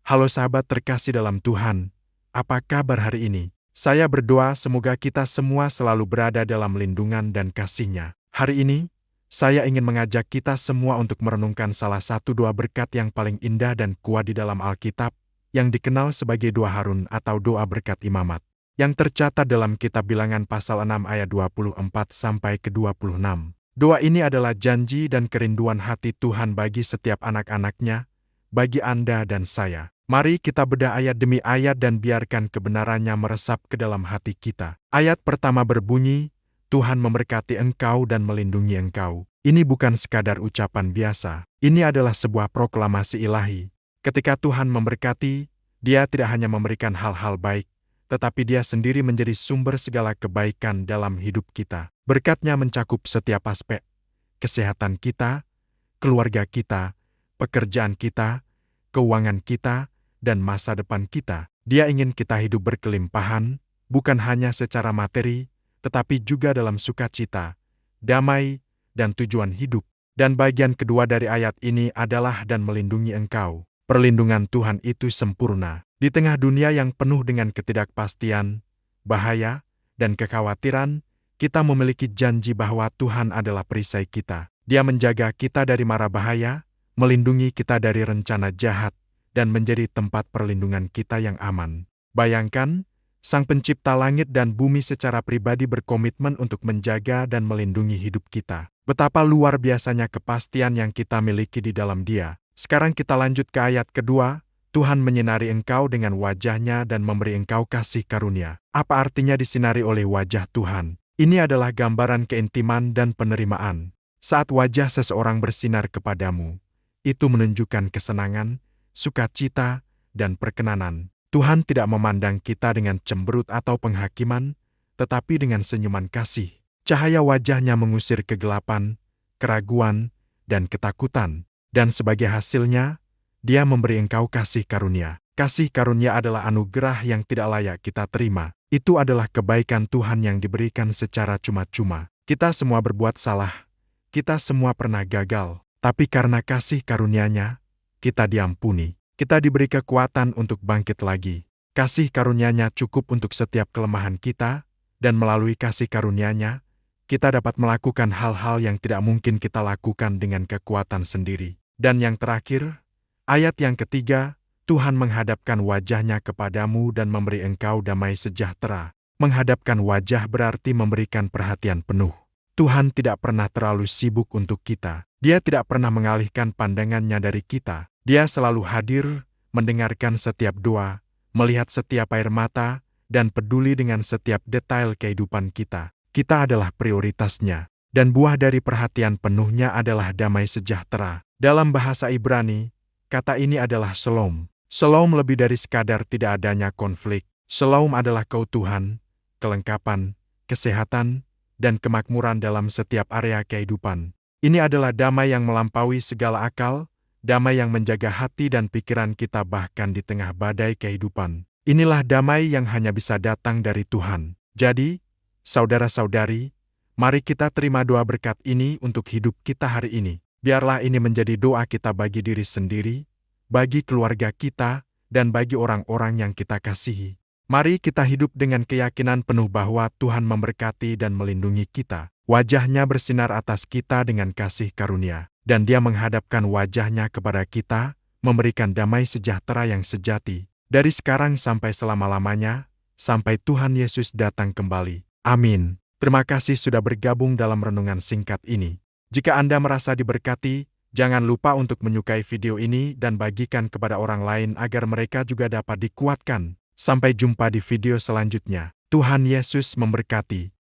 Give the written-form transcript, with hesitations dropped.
Halo sahabat terkasih dalam Tuhan, apa kabar hari ini? Saya berdoa semoga kita semua selalu berada dalam lindungan dan kasih-Nya. Hari ini, saya ingin mengajak kita semua untuk merenungkan salah satu doa berkat yang paling indah dan kuat di dalam Alkitab, yang dikenal sebagai doa Harun atau doa berkat imamat, yang tercatat dalam kitab Bilangan pasal 6 ayat 24 sampai ke 26. Doa ini adalah janji dan kerinduan hati Tuhan bagi setiap anak-anak-Nya, bagi Anda dan saya. Mari kita bedah ayat demi ayat dan biarkan kebenarannya meresap ke dalam hati kita. Ayat pertama berbunyi, Tuhan memberkati engkau dan melindungi engkau. Ini bukan sekadar ucapan biasa. Ini adalah sebuah proklamasi ilahi. Ketika Tuhan memberkati, Dia tidak hanya memberikan hal-hal baik, tetapi Dia sendiri menjadi sumber segala kebaikan dalam hidup kita. Berkat-Nya mencakup setiap aspek, kesehatan kita, keluarga kita, pekerjaan kita, keuangan kita, dan masa depan kita. Dia ingin kita hidup berkelimpahan, bukan hanya secara materi, tetapi juga dalam sukacita, damai, dan tujuan hidup. Dan bagian kedua dari ayat ini adalah dan melindungi engkau. Perlindungan Tuhan itu sempurna. Di tengah dunia yang penuh dengan ketidakpastian, bahaya, dan kekhawatiran, kita memiliki janji bahwa Tuhan adalah perisai kita. Dia menjaga kita dari mara bahaya, melindungi kita dari rencana jahat, dan menjadi tempat perlindungan kita yang aman. Bayangkan, Sang Pencipta langit dan bumi secara pribadi berkomitmen untuk menjaga dan melindungi hidup kita. Betapa luar biasanya kepastian yang kita miliki di dalam Dia. Sekarang kita lanjut ke ayat kedua, Tuhan menyinari engkau dengan wajah-Nya dan memberi engkau kasih karunia. Apa artinya disinari oleh wajah Tuhan? Ini adalah gambaran keintiman dan penerimaan. Saat wajah seseorang bersinar kepadamu, itu menunjukkan kesenangan, sukacita, dan perkenanan. Tuhan tidak memandang kita dengan cemberut atau penghakiman, tetapi dengan senyuman kasih. Cahaya wajah-Nya mengusir kegelapan, keraguan, dan ketakutan. Dan sebagai hasilnya, Dia memberi engkau kasih karunia. Kasih karunia adalah anugerah yang tidak layak kita terima. Itu adalah kebaikan Tuhan yang diberikan secara cuma-cuma. Kita semua berbuat salah. Kita semua pernah gagal. Tapi karena kasih karunia-Nya, kita diampuni. Kita diberi kekuatan untuk bangkit lagi. Kasih karunia-Nya cukup untuk setiap kelemahan kita, dan melalui kasih karunia-Nya, kita dapat melakukan hal-hal yang tidak mungkin kita lakukan dengan kekuatan sendiri. Dan yang terakhir, ayat yang ketiga, Tuhan menghadapkan wajah-Nya kepadamu dan memberi engkau damai sejahtera. Menghadapkan wajah berarti memberikan perhatian penuh. Tuhan tidak pernah terlalu sibuk untuk kita. Dia tidak pernah mengalihkan pandangan-Nya dari kita. Dia selalu hadir, mendengarkan setiap doa, melihat setiap air mata, dan peduli dengan setiap detail kehidupan kita. Kita adalah prioritas-Nya. Dan buah dari perhatian penuhnya adalah damai sejahtera. Dalam bahasa Ibrani, kata ini adalah shalom. Shalom lebih dari sekadar tidak adanya konflik. Shalom adalah keutuhan, kelengkapan, kesehatan, dan kemakmuran dalam setiap area kehidupan. Ini adalah damai yang melampaui segala akal, damai yang menjaga hati dan pikiran kita bahkan di tengah badai kehidupan. Inilah damai yang hanya bisa datang dari Tuhan. Jadi, saudara-saudari, mari kita terima doa berkat ini untuk hidup kita hari ini. Biarlah ini menjadi doa kita bagi diri sendiri, bagi keluarga kita, dan bagi orang-orang yang kita kasihi. Mari kita hidup dengan keyakinan penuh bahwa Tuhan memberkati dan melindungi kita. Wajah-Nya bersinar atas kita dengan kasih karunia, dan Dia menghadapkan wajah-Nya kepada kita, memberikan damai sejahtera yang sejati, dari sekarang sampai selama-lamanya, sampai Tuhan Yesus datang kembali. Amin. Terima kasih sudah bergabung dalam renungan singkat ini. Jika Anda merasa diberkati, jangan lupa untuk menyukai video ini dan bagikan kepada orang lain agar mereka juga dapat dikuatkan. Sampai jumpa di video selanjutnya. Tuhan Yesus memberkati.